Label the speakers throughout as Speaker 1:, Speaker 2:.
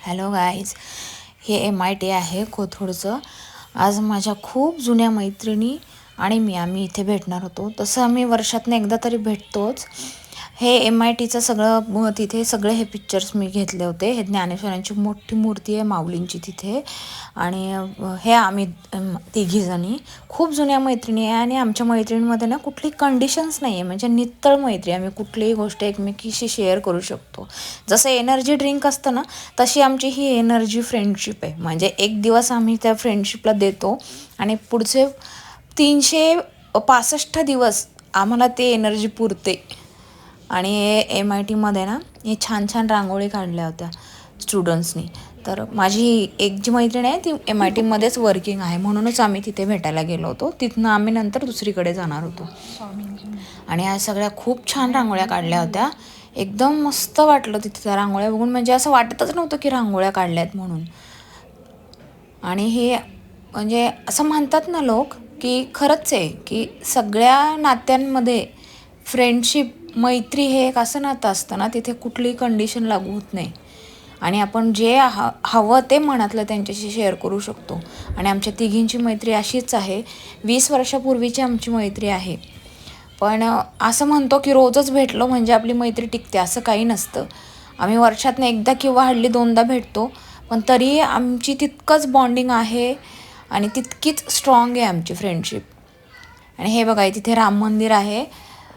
Speaker 1: Hello guys, हे MIT आहे कोथरूडचं. आज माझ्या खूप जुन्या मैत्रिणी आणि आम्ही इथे भेटणार होतो. तसं आम्ही वर्षातून एकदा तरी भेटतोच. हे MITचं सगळं तिथे सगळे हे पिक्चर्स मी घेतले होते. हे ज्ञानेश्वरांची मोठी मूर्ती आहे माऊलींची तिथे. आणि हे आम्ही तिघीजणी खूप जुन्या मैत्रिणी आहे. आणि आमच्या मैत्रिणीमध्ये ना कुठली कंडिशन्स नाही आहे, म्हणजे नित्तळ मैत्री. आम्ही कुठलीही गोष्ट एकमेकीशी शेअर करू शकतो. जसं एनर्जी ड्रिंक असतं ना, तशी आमची ही एनर्जी फ्रेंडशिप आहे. म्हणजे एक दिवस आम्ही त्या फ्रेंडशिपला देतो आणि पुढचे 365 दिवस आम्हाला ते एनर्जी पुरते. आणि MITमध्ये ना हे छान छान रांगोळी काढल्या होत्या स्टुडंट्सनी. तर माझी एक जी मैत्रीण आहे ती MITमध्येच वर्किंग आहे, म्हणूनच आम्ही तिथे भेटायला गेलो होतो. तिथनं आम्ही नंतर दुसरीकडे जाणार होतो. आणि ह्या सगळ्या खूप छान रांगोळ्या काढल्या होत्या. एकदम मस्त वाटलं तिथे त्या रांगोळ्या बघून. म्हणजे असं वाटतच नव्हतं की रांगोळ्या काढल्यात म्हणून. आणि हे म्हणजे असं म्हणतात ना लोक, की खरंच आहे की सगळ्या नात्यांमध्ये फ्रेंडशिप, मैत्री हे एक असं नातं असतं ना, तिथे कुठलीही कंडिशन लागू होत नाही. आणि आपण जे हवं ते मनातलं त्यांच्याशी शेअर करू शकतो. आणि आमच्या तिघींची मैत्री अशीच आहे. 20 वर्षापूर्वीची आमची मैत्री आहे. पण असं म्हणतो की रोजच भेटलो म्हणजे आपली मैत्री टिकते, असं काही नसतं. आम्ही वर्षातनं एकदा किंवा हल्ली 2दा भेटतो, पण तरीही आमची तितकंच बॉन्डिंग आहे आणि तितकीच स्ट्रॉंग आहे आमची फ्रेंडशिप. आणि हे बघा, तिथे राम मंदिर आहे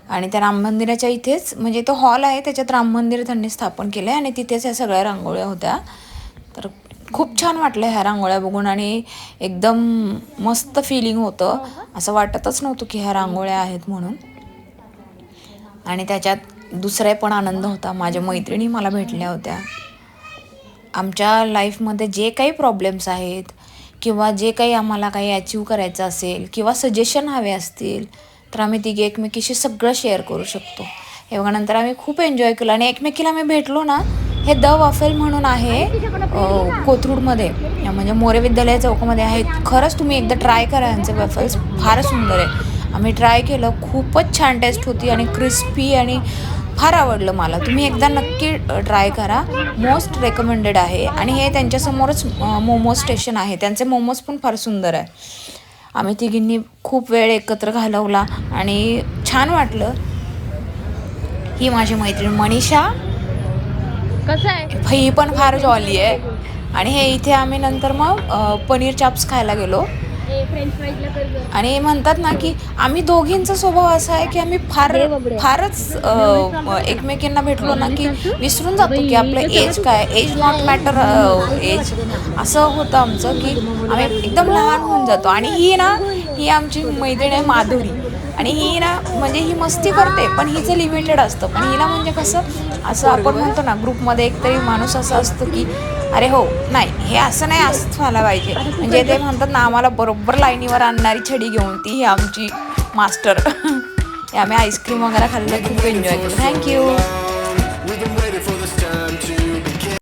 Speaker 1: आणि त्या राम मंदिराच्या इथेच म्हणजे तो हॉल आहे, त्याच्यात राम मंदिर त्यांनी स्थापन केलं आहे आणि तिथेच ह्या सगळ्या रांगोळ्या होत्या. तर खूप छान वाटलं ह्या रांगोळ्या बघून आणि एकदम मस्त फिलिंग होतं. असं वाटतच नव्हतं की ह्या रांगोळ्या आहेत म्हणून. आणि त्याच्यात दुसरा पण आनंद होता, माझ्या मैत्रिणी मला भेटल्या होत्या. आमच्या लाईफमध्ये जे काही प्रॉब्लेम्स आहेत किंवा जे काही आम्हाला काही अचीव करायचं असेल किंवा सजेशन हवे असतील, तर आम्ही तिघे एकमेकीशी सगळं शेअर करू शकतो. हे बघा, नंतर आम्ही खूप एन्जॉय केलं आणि एकमेकीला आम्ही भेटलो ना. हे द वॉफेल म्हणून आहे कोथरूडमध्ये, म्हणजे मोरे विद्यालय चौकामध्ये आहे. खरंच तुम्ही एकदा ट्राय करा, यांचे वॉफल्स फारच सुंदर आहे. आम्ही ट्राय केलं, खूपच छान टेस्ट होती आणि क्रिस्पी आणि फार आवडलं मला. तुम्ही एकदा नक्की ट्राय करा, मोस्ट रेकमेंडेड आहे. आणि हे त्यांच्यासमोरच मोमोज स्टेशन आहे, त्यांचे मोमोज पण फार सुंदर आहे. आम्ही तिघींनी खूप वेळ एकत्र घालवला आणि छान वाटलं. ही माझी मैत्रीण मनीषा,
Speaker 2: कसं आहे,
Speaker 1: ही पण फार जॉली आहे. आणि हे इथे आम्ही नंतर मग पनीर चाप्स खायला गेलो.
Speaker 2: फ्रेंच फ्राईजला कर.
Speaker 1: आणि म्हणतात ना की आम्ही दोघींचा स्वभाव असा आहे की आम्ही फारच एकमेकींना भेटलो ना की विसरून जातो की आपलं एज काय, एज नॉट मॅटर एज, असं होतं आमचं की आम्ही एकदम लहान होऊन जातो. आणि ही आमची मैत्रीण आहे माधुरी. आणि ही ना म्हणजे ही मस्ती करते, पण हिचं लिमिटेड असतं. पण हिला म्हणजे कसं, असं आपण म्हणतो ना ग्रुपमध्ये एकतरी माणूस असं असतं की अरे हो, नाही हे असं नाही, असंच व्हायला पाहिजे. म्हणजे ते म्हणतात ना, आम्हाला बरोबर लाईनीवर आणणारी छडी घेऊन ती ही आमची मास्टर. हे आम्ही आईस्क्रीम वगैरे खाल्लं, खूप एन्जॉय केलं. थँक्यू.